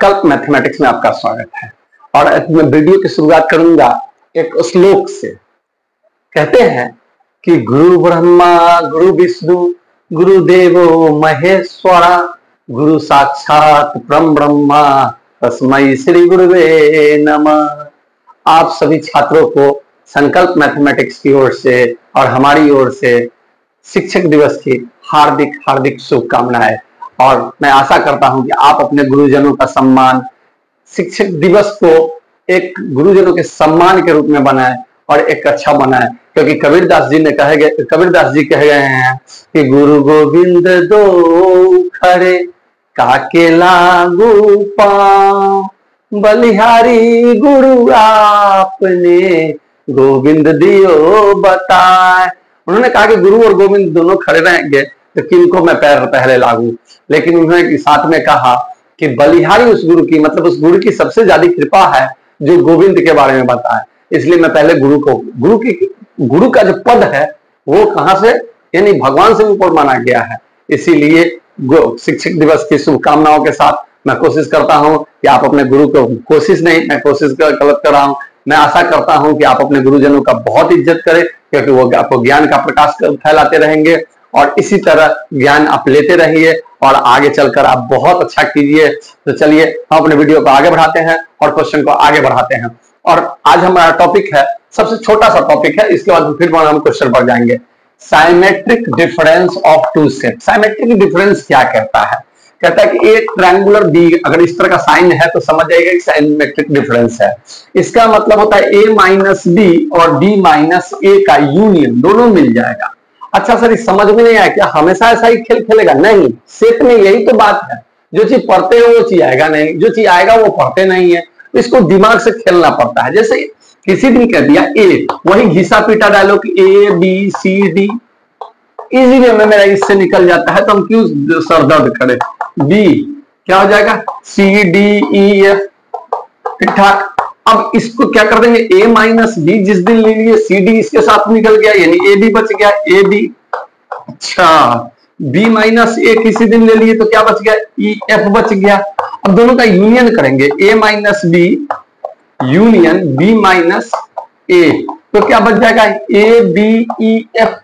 संकल्प मैथमेटिक्स में आपका स्वागत है। और मैं वीडियो की शुरुआत करूंगा एक श्लोक से। कहते हैं कि गुरु ब्रह्मा गुरु विष्णु गुरु देवो महेश्वरा गुरु साक्षात परम ब्रह्मा तस्मै श्री गुरुवे नमः। आप सभी छात्रों को संकल्प मैथमेटिक्स की ओर से और हमारी ओर से शिक्षक दिवस की हार्दिक हार्दिक शुभकामनाएं। और मैं आशा करता हूं कि आप अपने गुरुजनों का सम्मान, शिक्षक दिवस को एक गुरुजनों के सम्मान के रूप में बनाएं और एक अच्छा बनाएं, क्योंकि कबीरदास जी कह गए हैं कि गुरु गोविंद दो खड़े काके लागू पांव, बलिहारी गुरु आपने गोविंद दियो बताए। उन्होंने कहा कि गुरु और गोविंद दोनों खड़े रहेंगे तो किनको मैं पैर पहले लागू, लेकिन उन्होंने साथ में कहा कि बलिहारी उस गुरु की, मतलब उस गुरु की सबसे ज्यादा कृपा है जो गोविंद के बारे में बताए। इसलिए मैं पहले गुरु का जो पद है वो कहां से, यानी भगवान से ऊपर माना गया है। इसीलिए शिक्षक दिवस की शुभकामनाओं के साथ मैं कोशिश करता हूं कि आप अपने गुरु को, मैं कोशिश गलत कर रहा हूं, मैं आशा करता हूं कि आप अपने गुरुजनों का बहुत इज्जत करें, क्योंकि वो आपको ज्ञान का प्रकाश फैलाते रहेंगे और इसी तरह ज्ञान आप लेते रहिए और आगे चलकर आप बहुत अच्छा कीजिए। तो चलिए हम अपने वीडियो को आगे बढ़ाते हैं और क्वेश्चन को आगे बढ़ाते हैं। और आज हमारा टॉपिक है, सबसे छोटा सा टॉपिक है, इसके बाद फिर हम क्वेश्चन पर जाएंगे। Symmetric difference of two set. Symmetric difference क्या कहता है? कहता है कि एक ट्रायंगुलर बी अगर इस तरह का साइन है तो समझ जाइएगा कि साइमेट्रिक डिफरेंस है। इसका मतलब होता है a माइनस बी और b माइनस a का यूनियन, दोनों मिल जाएगा। अच्छा सर, इस समझ में नहीं आया क्या हमेशा ऐसा ही खेल खेलेगा? नहीं, सेट में यही तो बात है, जो चीज पढ़ते हो वो चीज आएगा नहीं, जो चीज आएगा वो पढ़ते नहीं है। इसको दिमाग से खेलना पड़ता है। जैसे किसी दिन कह दिया ए, वही घिसा पीटा dialogue A B C D, easy way में मेरा इससे निकल जाता है, तो हम क्यों सर दर्द करें। B क्या हो जाएगा C D E F, ठीक ठाक। अब इसको क्या कर देंगे, a माइनस बी जिस दिन ले लिए सी डी इसके साथ निकल गया, यानी ए बी बच गया, ए बी। अच्छा, b माइनस ए किसी दिन ले लिए तो क्या बच गया, ई एफ बच गया। अब दोनों का यूनियन करेंगे, a minus B union b minus A, तो क्या बच जाएगा, ए बी ई एफ।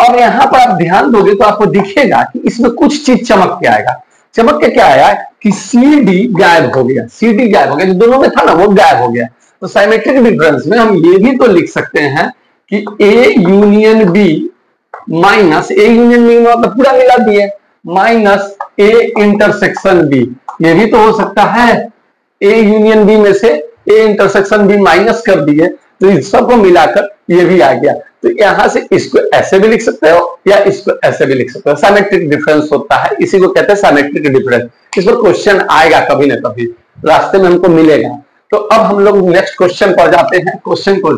और यहां पर आप ध्यान दोगे तो आपको दिखेगा कि इसमें कुछ चीज चमक के आएगा। चमक के क्या आया कि सी डी गायब हो गया, सी डी गायब हो गया, जो दोनों में था ना वो गायब हो गया। तो साइमेट्रिक डिफरेंस में हम ये भी तो लिख सकते हैं कि A union B minus, A union B मतलब पूरा मिला दिए, माइनस ए इंटरसेक्शन बी, ये भी तो हो सकता है। ए यूनियन बी में से ए इंटरसेक्शन बी माइनस कर दिए तो इस सबको मिलाकर ये भी आ गया। तो यहां से इसको ऐसे भी लिख सकते हो या इसको ऐसे भी लिख सकते हो। साइमेट्रिक डिफरेंस होता है, इसी को कहते हैं साइमेट्रिक डिफरेंस। इस पर क्वेश्चन आएगा कभी ना कभी, रास्ते में हमको मिलेगा। तो अब हम लोग नेक्स्ट क्वेश्चन पर जाते हैं। क्वेश्चन को,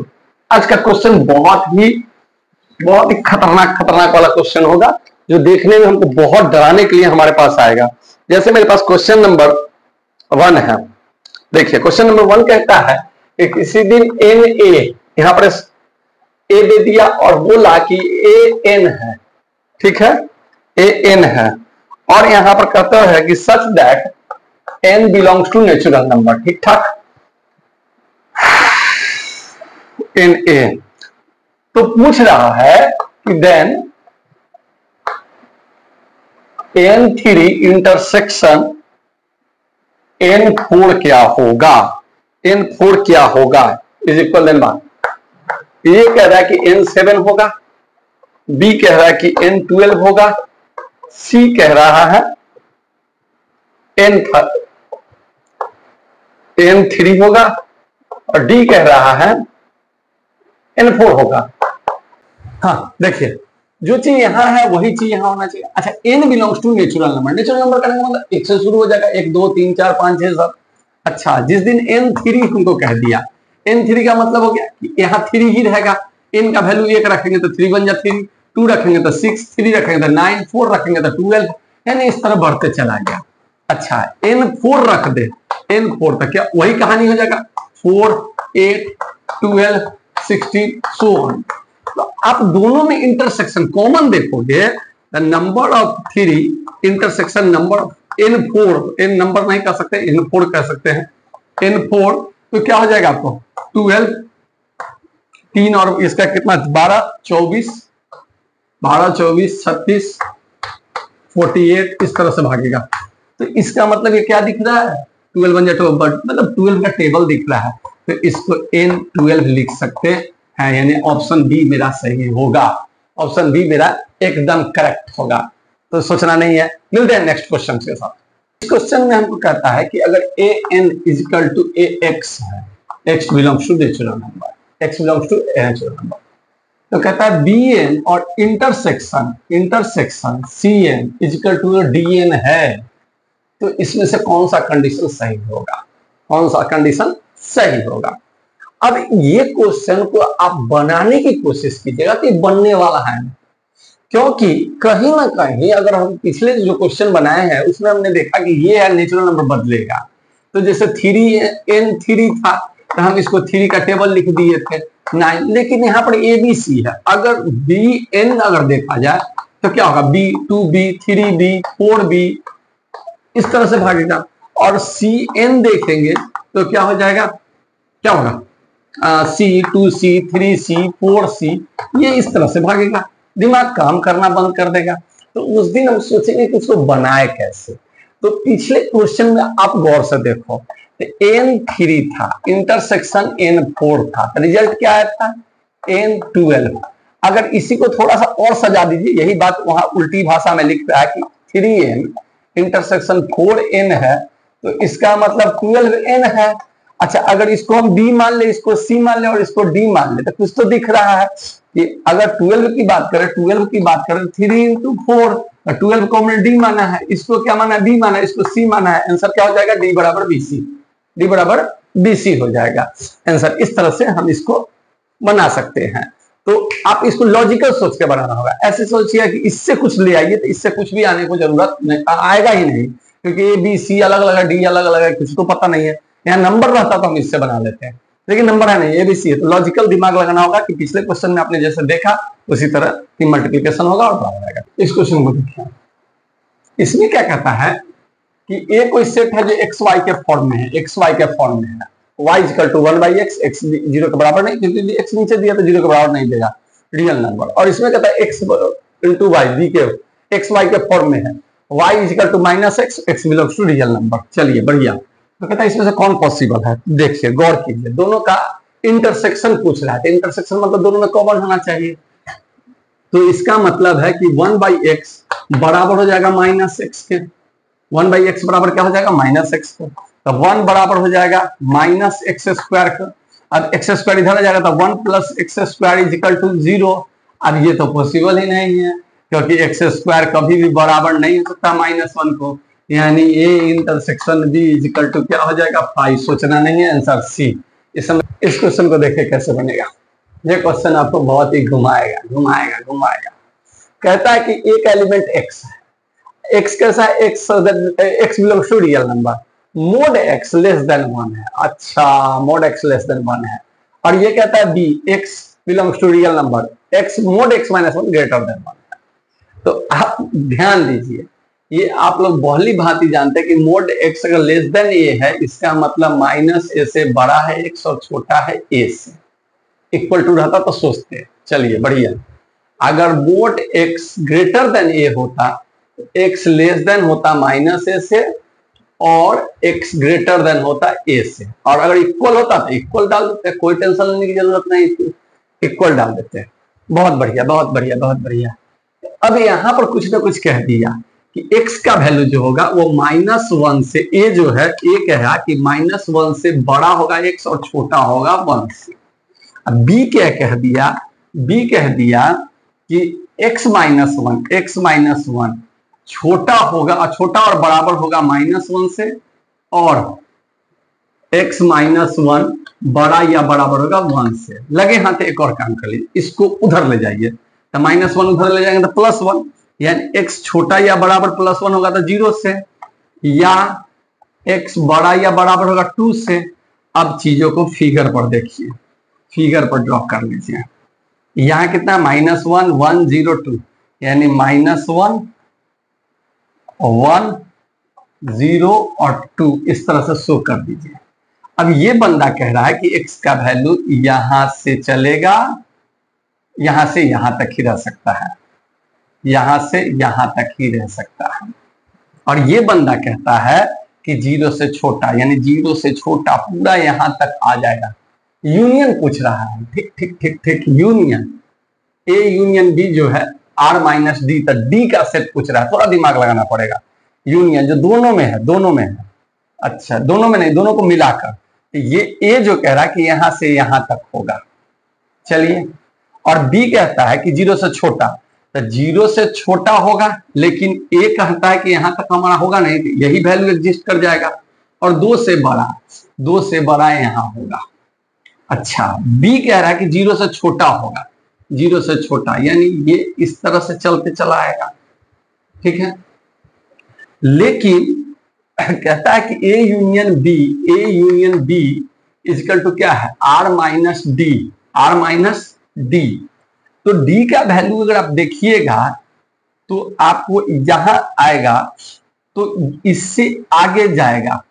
आज का क्वेश्चन बहुत ही खतरनाक वाला क्वेश्चन होगा, जो देखने में हमको बहुत डराने के लिए हमारे पास आएगा। जैसे मेरे पास क्वेश्चन नंबर 1 है। देखिए क्वेश्चन नंबर 1 कहता है कि किसी दिन एन ए, यहां पर ए दे दिया और बोला कि ए एन है, ठीक है, ए एन है। और यहां पर कहता है कि such that n belongs to natural number, ठीक ठाक, एन ए। तो पूछ रहा है कि then n three intersection n four क्या होगा, एन फोर क्या होगा इज इक्वल देन वन। ये कह रहा है कि n7 होगा, B कह रहा है कि n12 होगा, C कह रहा है n3 होगा और D कह रहा है n4 होगा। हाँ देखिए, जो चीज यहां है वही चीज यहां होना चाहिए। अच्छा, n belongs to natural number, natural number का मतलब 1 से शुरू हो जाएगा, 1 2 3 4 5 6 7। अच्छा, जिस दिन n3 हमको कह दिया, n3 का मतलब हो गया कि यहाँ 3 ही रहेगा, n का वैल्यू 1 रखेंगे तो 3 बन जाए 3, 2 रखेंगे तो 6, 3 रखेंगे तो 9, 4 रखेंगे तो 12, यानी इस तरह बढ़ते चला गया। अच्छा, n4 रख दे, n4 तक क्या वही कहानी हो जाएगा, 4 8 12 16 सो ऑन। तो आप दोनों में इंटरसेक्शन कॉमन देखोगे, the number of 3 intersection number n4, n number नहीं कह सकते, n4 कह सकते हैं, n4, तो क्या हो जाएगा आपको 12, 3 और इसका कितना 12, 24, 36, 48 इस तरह से भागेगा। तो इसका मतलब ये क्या दिख रहा है 12 बन जाए, मतलब 12 का टेबल दिख रहा है, तो इसको n12 लिख सकते हैं, यानी ऑप्शन बी मेरा सही होगा, ऑप्शन बी मेरा एकदम करेक्ट होगा। तो सोचना नहीं है। मिलते हैं नेक्स्ट क्वेश्चन के साथ। इस क्वेश्चन में हमको कहता है कि अगर an इजिकल टू ax है, x belongs to natural number, x belongs to natural number, तो कहता है bn और intersection cn is equal to dn है, तो इसमें से कौन सा कंडीशन सही होगा, कौन सा कंडीशन सही होगा। अब ये क्वेश्चन को आप बनाने की कोशिश कीजिएगा तो ये बनने वाला है, क्योंकि कहीं ना कहीं अगर हम पिछले जो क्वेश्चन बनाए हैं उसमें हमने देखा कि ये है नेचुरल नंबर बदलेगा, तो जैसे 3n3 था तो हम इसको 3 का टेबल लिख दिए थे 9, लेकिन यहाँ पर ABC है, अगर bn अगर देखा जाए तो क्या होगा b2b 3b 4b इस तरह से भागेगा, और cn देखेंगे तो क्या हो जाएगा, क्या होगा C 2C 3C 4C, ये इस तरह से भागेगा, दिमाग काम करना बंद कर देगा। तो उस दिन हम सोचेंगे कि उसको बनाए कैसे। तो पिछले क्वेश्चन में आप गौर से देखो, तो n3 था, इंटरसेक्शन n4 था, रिजल्ट क्या आया था n12। अगर इसी को थोड़ा सा और सजा दीजिए, यही बात वहां उल्टी भाषा में लिख रहा है कि 3n इंटरसेक्शन 4n है, तो इसका मतलब 12n है। अच्छा, अगर इसको हम b मान ले, इसको c मान ले और इसको d मान ले, तो कुछ तो दिख रहा है कि अगर 12 की बात करें 3 इंटू 4, 12 को हमने d माना है, इसको क्या माना है b माना है, इसको c माना है, आंसर क्या हो जाएगा d बराबर bc, d बराबर bc हो जाएगा आंसर। इस तरह से हम इसको बना सकते हैं। तो आप इसको लॉजिकल सोच के बनाना होगा, ऐसे सोचिए कि इससे कुछ ले आइए तो इससे कुछ भी आने को जरूरत नहीं, आएगा ही नहीं, क्योंकि ए बी सी अलग अलग है, डी अलग अलग है, कुछ तो पता नहीं है। यहाँ नंबर रहता तो हम इससे बना लेते हैं, लेकिन नंबर है नहीं, एबीसी है, तो लॉजिकल दिमाग लगाना होगा कि पिछले क्वेश्चन में आपने जैसे देखा उसी तरह की मल्टीप्लिकेशन होगा और बढ़ा जाएगा। इस क्वेश्चन को देखिए, इसमें क्या कहता है कि ए कोई सेट है जो एक्स वाई के फॉर्म में है, एक्स वाई के फॉर्म में है, y equal to 1/x, x 0 के बराबर नहीं, क्योंकि x नीचे दिया तो 0 के बराबर नहीं देगा, रियल नंबर। और इसमें कहता है x इंटू वाई, b के एक्स वाई के फॉर्म में है, y equal to -x, x belongs to real number. चलिए बढ़िया। तो कहता है इसमें से कौन पॉसिबल है, देखिए गौर कीजिए, दोनों का इंटरसेक्शन पूछ रहा है, इंटरसेक्शन मतलब दोनों में कॉमन होना चाहिए। तो इसका मतलब है कि 1/x बराबर हो जाएगा -x के, 1/x बराबर क्या हो जाएगा -x को, तो 1 बराबर हो जाएगा -x स्क्वायर का, अब x स्क्वायर इधर आ जाएगा तो 1 + x square is equal to 0। अब ये तो पॉसिबल ही नहीं है, क्योंकि x स्क्वायर कभी भी बराबर नहीं हो सकता -1 को, यानी a intersection b is equal to क्या हो जाएगा 5। सोचना नहीं है, आंसर सी। इस क्वेश्चन को देखिए कैसे बनेगा, ये क्वेश्चन आपको बहुत ही घुमाएगा। कहता है कि एक एलिमेंट x है, x कैसा है, x belongs to real number, mod x less than 1 है। अच्छा, मोड x लेस देन 1 है, और ये कहता है b x belongs to real number, x mod x -1 greater than 1 है। तो आप ध्यान दीजिए, ये आप लोग बहुली भांति जानते हैं कि मोड x अगर लेस देन a है, इसका मतलब -a से बड़ा है x और छोटा है a से, इक्वल टू रहता तो सोचते हैं। चलिए बढ़िया, अगर mode x greater than a होता, x लेस देन होता -a से और x ग्रेटर देन होता a से, और अगर इक्वल होता तो इक्वल डाल देते, कोई टेंशन लेने की जरूरत नहीं, इक्वल डाल देते हैं। बहुत बढ़िया। अब यहाँ पर कुछ ना कुछ कह दिया कि x का वैल्यू जो होगा वो -1 से, a जो है a कहा कि -1 से बड़ा होगा x और छोटा होगा 1 से। अब b क्या कह दिया, b कह दिया कि x -1 छोटा होगा, छोटा और बराबर होगा -1 से, और x -1 बड़ा या बराबर होगा 1 से। लगे हाथ एक और काम कर लीजिए, इसको उधर ले जाइए, तो -1 उधर ले जाएंगे तो +1, यानी x छोटा या बराबर +1 होगा तो 0 से, या x बड़ा या बराबर होगा 2 से। अब चीजों को फिगर पर देखिए, फिगर पर ड्रॉ कर लीजिए, यहाँ कितना -1 1 0 2, यानी -1 1 0 और 2 इस तरह से शो कर दीजिए। अब ये बंदा कह रहा है कि x का वैल्यू यहां से चलेगा, यहां से यहां तक ही रह सकता है, यहां से यहां तक ही रह सकता है। और ये बंदा कहता है कि 0 से छोटा, यानी 0 से छोटा पूरा यहां तक आ जाएगा। यूनियन पूछ रहा है, ठीक ठीक ठीक ठीक, यूनियन A यूनियन B जो है R माइनस डी, तो D का सेट पूछ रहा है, थोड़ा दिमाग लगाना पड़ेगा। यूनियन जो दोनों में है, दोनों में है, अच्छा दोनों में नहीं, दोनों को मिलाकर, तो ये A जो कह रहा है कि यहां से यहां तक होगा, चलिए। और B कहता है कि 0 से छोटा, तो 0 से छोटा होगा, लेकिन A कहता है कि यहां तक हमारा होगा नहीं, यही वैल्यू एग्जिस्ट कर जाएगा। और 2 से बड़ा, 2 से बड़ा यहां होगा। अच्छा, B कह रहा है कि 0 से छोटा होगा, 0 से छोटा, यानी ये इस तरह से चलते चला आएगा, ठीक है। लेकिन कहता है कि A union B is equal to क्या है, R माइनस डी। तो D का वैल्यू अगर आप देखिएगा तो आपको यहां आएगा, तो इससे आगे जाएगा,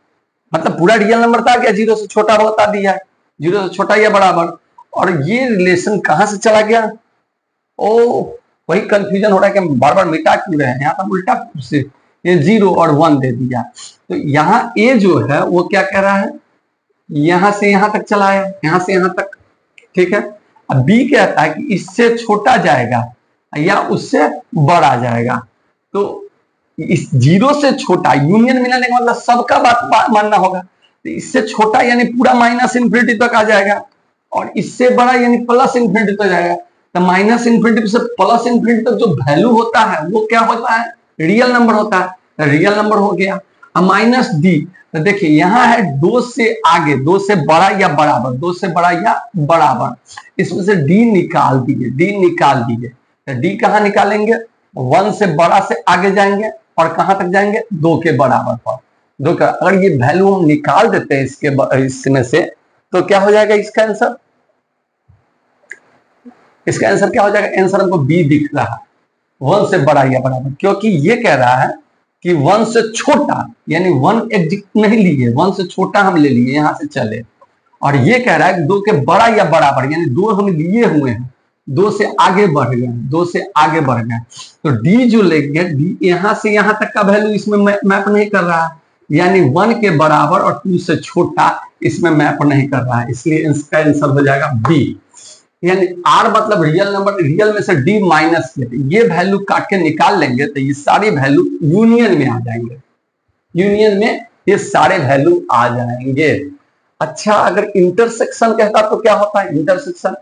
मतलब पूरा रियल नंबर था क्या, 0 से छोटा बता दिया, 0 से छोटा या बराबर। और ये रिलेशन कहां से चला गया, ओ वही कंफ्यूजन हो रहा है कि हम बार बार मिटा क्यों रहे हैं, यहाँ पर उल्टा से ये 0 और 1 दे दिया। तो यहाँ A जो है वो क्या कह रहा है, यहां से यहां तक चला है, यहां से यहां तक, ठीक है। अब B कहता है कि इससे छोटा जाएगा या उससे बड़ा जाएगा। तो इस 0 से छोटा यूनियन मिलाने का मतलब सबका बात मानना होगा, तो इससे छोटा यानी पूरा माइनस इन्फिनिटी तक आ जाएगा, और इससे बड़ा यानी प्लस इन्फिनिटी तक जाएगा। तो माइनस इन्फिनिटी से प्लस इन्फिनिटी तक जो वैल्यू होता है वो क्या होता है, रियल नंबर होता है, रियल नंबर हो गया। अब माइनस डी, तो देखिए यहाँ है 2 से आगे, 2 से बड़ा या बराबर, 2 से बड़ा या बराबर, इसमें से डी निकाल दीजिए, डी निकाल दीजिए। तो डी कहाँ निकालेंगे, 1 से बड़ा से आगे जाएंगे, और कहां तक जाएंगे, 2 के बराबर पर। 2 का अगर ये वैल्यू हम निकाल देते हैं इसमें से, तो क्या हो जाएगा इसका आंसर, इसका आंसर क्या हो जाएगा, आंसर हमको बी दिख रहा है, 1 से बड़ा या बराबर, क्योंकि ये कह रहा है कि 1 से छोटा, यानी 1 एग्जिट नहीं लिए, 1 से छोटा हम ले लिए, यहां से चले। और ये कह रहा है कि 2 के बड़ा या बराबर, यानी 2 हम लिए हुए हैं, 2 से आगे बढ़ गए, 2 से आगे बढ़ गए। तो डी जो लेंगे, डी यहां से यहां तक का वैल्यू इसमें मैप नहीं कर रहा है, यानी 1 के बराबर और 2 से छोटा इसमें मैप नहीं कर रहा है, इसलिए इसका आंसर हो जाएगा बी। यानी आर मतलब रियल नंबर, रियल में से डी माइनस ये वैल्यू काट के निकाल लेंगे, तो ये सारी वैल्यू यूनियन में आ जाएंगे, यूनियन में ये सारे वैल्यू आ जाएंगे। अच्छा, अगर इंटरसेक्शन कहता तो क्या होता है, इंटरसेक्शन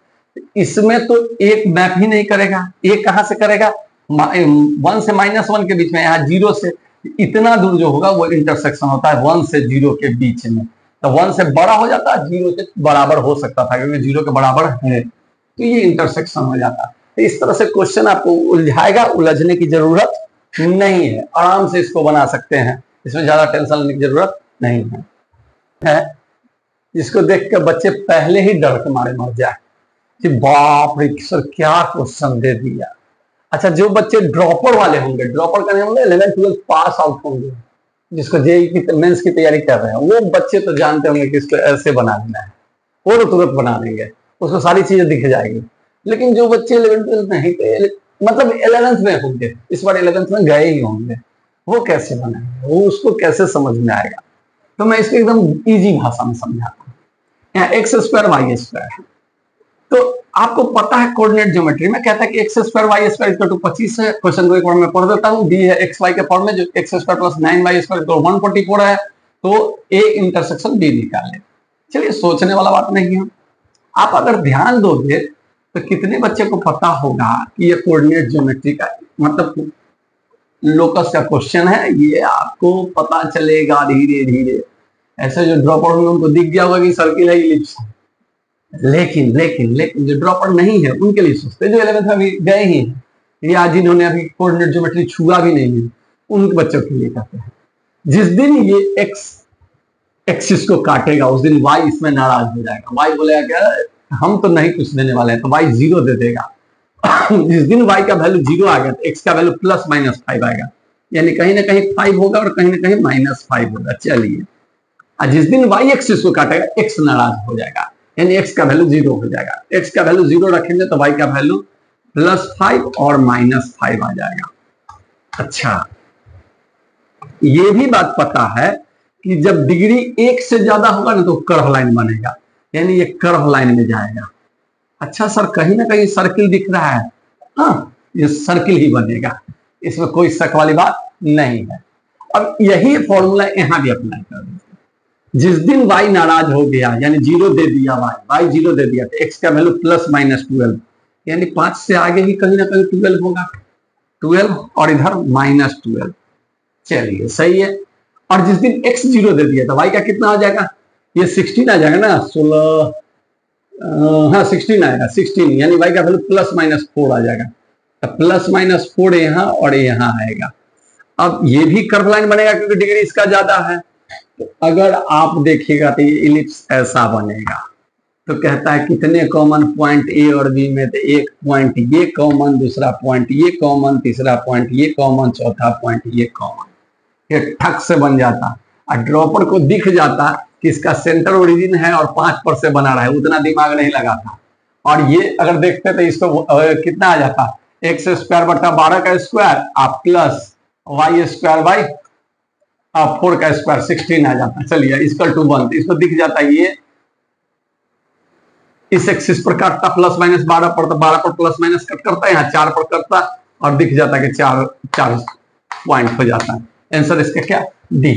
इसमें तो एक मैप ही नहीं करेगा, एक कहां से करेगा, 1 से -1 के बीच में, यहाँ 0 से इतना दूर जो होगा वो इंटरसेक्शन होता है 1 से 0 के बीच में। तो 1 से बड़ा हो जाता है, 0 से बराबर हो सकता था, क्योंकि 0 के बराबर है, तो ये इंटरसेक्शन हो जाता है। तो इस तरह से क्वेश्चन आपको उलझाएगा, उलझने की जरूरत नहीं है, आराम से इसको बना सकते हैं, इसमें ज्यादा टेंशन लेने की जरूरत नहीं है। जिसको देख कर बच्चे पहले ही डर के मारे मर जाए कि बाप रे सर क्या क्वेश्चन दे दिया। अच्छा, जो बच्चे ड्रॉपर वाले होंगे, ड्रॉपर करने होंगे 11th 12th पास आउट होंगे, जिसको जेईई की मेंस की तैयारी कर रहे हैं, वो बच्चे तो जानते होंगे कि इसको ऐसे बना देना है, वो तो तुरंत बना देंगे, उसको सारी चीजें दिख जाएगी। लेकिन जो बच्चे 11th 12th नहीं, मतलब 11th में होंगे, इस बार 11th में गए ही होंगे, वो कैसे बनाएंगे, वो उसको कैसे समझ में आएगा। तो मैं इसको एकदम इजी भाषा में समझाता हूँ। यहाँ एक्स स्क्वायर वाई स्क्वायर है, तो आपको पता है कोऑर्डिनेट ज्योमेट्री में कहता है कि x square y square equal to 25 है। क्वेश्चन को एक बार मैं पढ़ देता हूँ। डी है एक्स वाई के फॉर्म में, जो x square plus 9y square equal 144 है, तो ए इंटरसेक्शन बी निकाल ले। चलिए, सोचने वाला बात नहीं है। आप अगर ध्यान दोगे तो कितने बच्चे को पता होगा कि ये कोऑर्डिनेट ज्योमेट्री का मतलब लोकस का क्वेश्चन है, ये आपको पता चलेगा धीरे धीरे। ऐसे जो ड्रॉपर होंगे उनको दिख गया होगा कि सर्किल है, इलिप्स है, लेकिन लेकिन लेकिन जो ड्रॉपर नहीं है उनके लिए सोचते, जो 11th में अभी गए ही हैं या जिन्होंने अभी कोऑर्डिनेट ज्योमेट्री छुआ भी नहीं है, उन बच्चों के लिए कहते हैं। जिस दिन ये एक्स एक्सिस को काटेगा उस दिन वाई इसमें नाराज हो जाएगा। वाई बोलेगा क्या, हम तो नहीं कुछ देने वाले हैं, तो वाई 0 दे देगा। जिस दिन वाई का वैल्यू 0 आ गया तो एक्स का वैल्यू +-5 आएगा। यानी कहीं ना कहीं 5 होगा और कहीं ना कहीं -5 होगा। चलिए, और जिस दिन y एक्सिस को काटेगा x नाराज हो जाएगा, यानी x का वैल्यू 0 हो जाएगा। x का वैल्यू 0 रखेंगे तो y का वैल्यू +5 और -5 आ जाएगा। अच्छा, ये भी बात पता है कि जब डिग्री 1 से ज्यादा होगा ना तो कर्व लाइन बनेगा, यानी ये कर्व लाइन में जाएगा। अच्छा सर, कहीं ना कहीं सर्किल दिख रहा है, हाँ ये सर्किल ही बनेगा, इसमें कोई शक वाली बात नहीं है। अब यही फॉर्मूला यहां भी अप्लाई कर देंगे। जिस दिन y नाराज हो गया, यानी 0 दे दिया, y 0 दे दिया, तो x का वैल्यू +-12, यानी 5 से आगे ही कहीं ना कहीं 12 होगा, 12 और इधर -12। चलिए सही है। और जिस दिन x 0 दे दिया तो y का कितना आ जाएगा, ये 16 आ जाएगा ना, 16, हाँ 16 आएगा, 16, यानी y का वैल्यू +-4 आ जाएगा। तो +-4 यहाँ और यहाँ आएगा। अब ये भी कर्व लाइन बनेगा क्योंकि डिग्री इसका ज्यादा है। तो अगर आप देखिएगा तो ये इलिप्स ऐसा बनेगा। तो कहता है कितने कॉमन पॉइंट ए और बी में, तो एक पॉइंट ये कॉमन, दूसरा पॉइंट ये कॉमन, तीसरा पॉइंट ये कॉमन, चौथा पॉइंट ये कॉमन। ये ठक से बन जाता और ड्रॉपर को दिख जाता कि इसका सेंटर ओरिजिन है और 5 पर से बना रहा है, उतना दिमाग नहीं लगा था। और ये अगर देखते तो इसको कितना आ जाता, x² बटा 12 का स्क्वायर आप प्लस y² बाई 4 का स्क्वायर 16 आ जाता। चलिए इसका 1, इसको दिख जाता ये इस एक्सिस पर काटता +-12 पर, तो 12 पर प्लस कट करता है, यहाँ 4 पर करता और दिख जाता कि 4 पॉइंट हो जाता है। आंसर इसका क्या, डी।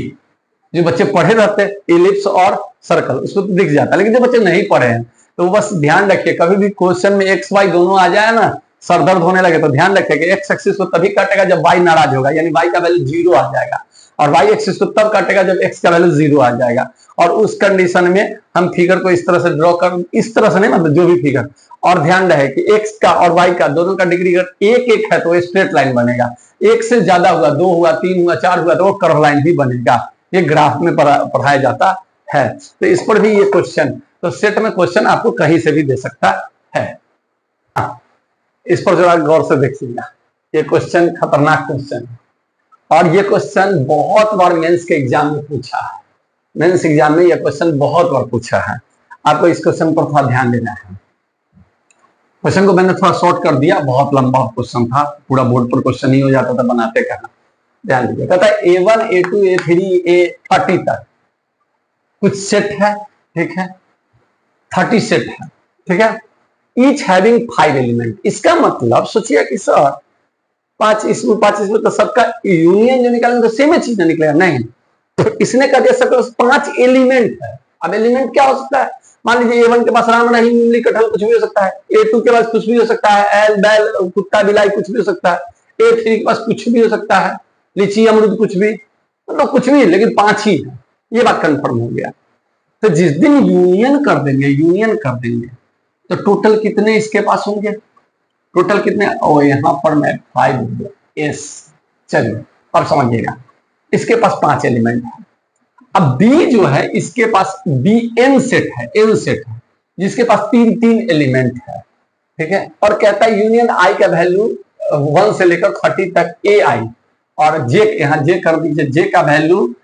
जो बच्चे पढ़े रहते हैं इलिप्स और सर्कल, उसको तो दिख जाता है, लेकिन जो बच्चे नहीं पढ़े हैं तो बस ध्यान रखिए, कभी भी क्वेश्चन में एक्स वाई दोनों आ जाए ना, सर दर्द होने लगे, तो ध्यान रखिए कि एक्स एक्सिस को तभी काटेगा जब वाई नाराज होगा, यानी वाई का वैल्यू 0 आ जाएगा, और वाई एक्सिस को तब काटेगा जब एक्स का वैल्यू 0 आ जाएगा। और उस कंडीशन में हम फिगर को इस तरह से ड्रॉ कर, इस तरह से नहीं, मतलब जो भी फिगर, और ध्यान रहे कि एक्स का और वाई का दोनों का डिग्री अगर 1-1 है तो स्ट्रेट लाइन बनेगा, 1 से ज्यादा हुआ, 2 हुआ, 3 हुआ, 4 हुआ तो वो कर्व लाइन भी बनेगा। ये ग्राफ में पढ़ाया जाता है। तो इस पर भी ये क्वेश्चन, तो सेट में क्वेश्चन आपको कहीं से भी दे सकता है। इस पर जरा गौर से देखिएगा, ये क्वेश्चन खतरनाक क्वेश्चन है, और ये क्वेश्चन बहुत बार मेंस के एग्जाम में पूछा है। मेंस एग्जाम में ये क्वेश्चन बहुत बार पूछा है, आपको इस क्वेश्चन पर थोड़ा ध्यान देना है। क्वेश्चन को मैंने थोड़ा शॉर्ट कर दिया, बहुत लंबा क्वेश्चन था, पूरा बोर्ड पर क्वेश्चन नहीं हो जाता था बनाते कहा। ध्यान दीजिए, कहता है A1, A2, A3, A30 तक कुछ सेट है, ठीक है, 30 सेट है, ठीक है, ईच हैविंग 5 एलिमेंट। इसका मतलब सोचिए कि सर 5 इसमें 5 इसमें, तो सबका यूनियन जो निकालेंगे तो सेम चीज निकलेगा, नहीं, तो इसने कह दिया सबके पास 5 एलिमेंट है। अब एलिमेंट क्या हो सकता है, मान लीजिए A1 के पास राम रहीम इमली कटहल कुछ भी हो सकता है, A2 के पास कुछ भी हो सकता है, एल बैल कुत्ता बिलाई कुछ भी हो सकता है, A3 के पास कुछ भी हो सकता है, लीची अमरूद कुछ भी, मतलब कुछ भी, लेकिन 5 ही है, ये बात कंफर्म हो गया। तो जिस दिन यूनियन कर देंगे तो टोटल कितने इसके पास होंगे, टोटल कितने, और यहां पर मैं 5 एस, चलिए अब समझिएगा, इसके पास 5 एलिमेंट है। अब बी जो है इसके पास बी एन सेट है, जिसके पास 3 एलिमेंट है, ठीक है, और कहता है यूनियन आई का वैल्यू 1 से लेकर 30 तक ए आई, और जे यहां जे कर दीजिए, जे का वैल्यू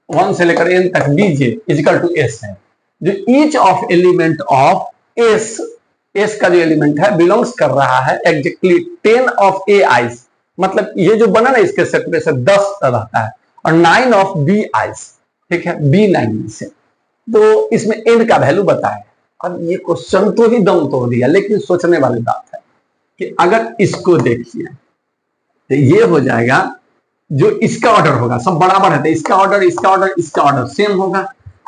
1 से लेकर n तक dj इक्वल टू s है, जो each of element of s का जो एलिमेंट है बिलोंग्स कर रहा है एग्जैक्टली 10 ऑफ a eyes, मतलब ये जो बना ना इसके सेट में से 10 रहता है, और 9 ऑफ b eyes, ठीक है, b9 में से, तो इसमें n का वैल्यू बताया। अब ये क्वेश्चन तो ही दम तोड़ दिया, लेकिन सोचने वाली बात है कि अगर इसको देखिए तो ये हो जाएगा, जो इसका ऑर्डर होगा सब बराबर है, तो इसका ऑर्डर सेम होगा।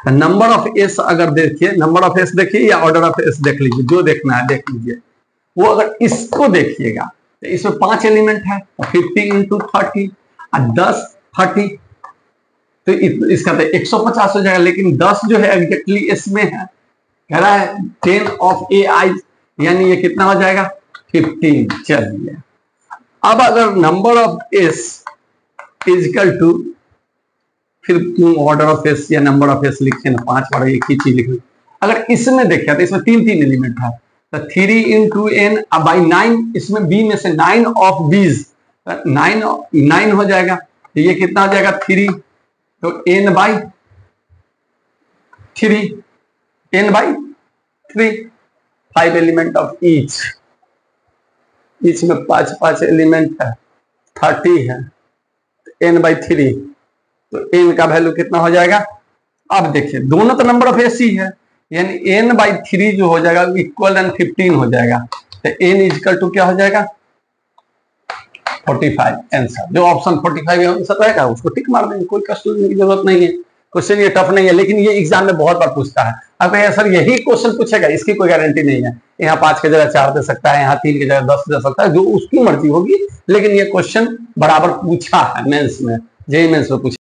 नंबर ऑफ एस अगर देखिए, नंबर ऑफ एस देखिए या ऑर्डर ऑफ एस देख लीजिए, जो देखना है देख लीजिए। वो अगर इसको देखिएगा तो इसमें 5 एलिमेंट है, 50 इंटू 30 और 10 30, तो इसका तो 150 हो जाएगा, लेकिन 10 जो है एग्जैक्टली इसमें है, कह रहा है 10 ऑफ ए आई, यानी ये कितना हो जाएगा 15। चलिए अब अगर number of S equal to, फिर क्यों ऑर्डर ऑफ एस या नंबर ऑफ एस लिखे ना, 5 बार एक ही चीज लिखे। अगर इसमें देखिए तो इसमें 3 एलिमेंट है, तो 3 इंटू एन बाई 9, इसमें बी में से 9 ऑफ बीज 9 हो जाएगा, ये कितना हो जाएगा 3, तो n/3 5 एलिमेंट ऑफ ईच में 5 एलिमेंट है, 30 है, n/3, तो n का वैल्यू कितना हो जाएगा। अब देखिए दोनों तो नंबर ऑफ एसी है, यानी n/3 जो हो जाएगा इक्वल एंड 15 हो जाएगा, तो n इक्वल टू क्या हो जाएगा 45 आंसर। जो ऑप्शन 45 आंसर रहेगा उसको टिक मार देंगे, कोई कष्ट लेने की जरूरत नहीं है। क्वेश्चन ये टफ नहीं है, लेकिन ये एग्जाम में बहुत बार पूछता है। अब सर यही क्वेश्चन पूछेगा, इसकी कोई गारंटी नहीं है। यहाँ 5 की जगह 4 दे सकता है, यहाँ 3 की जगह 10 दे सकता है, जो उसकी मर्जी होगी, लेकिन ये क्वेश्चन बराबर पूछा है मेंस में, जेईई मेंस में पूछा।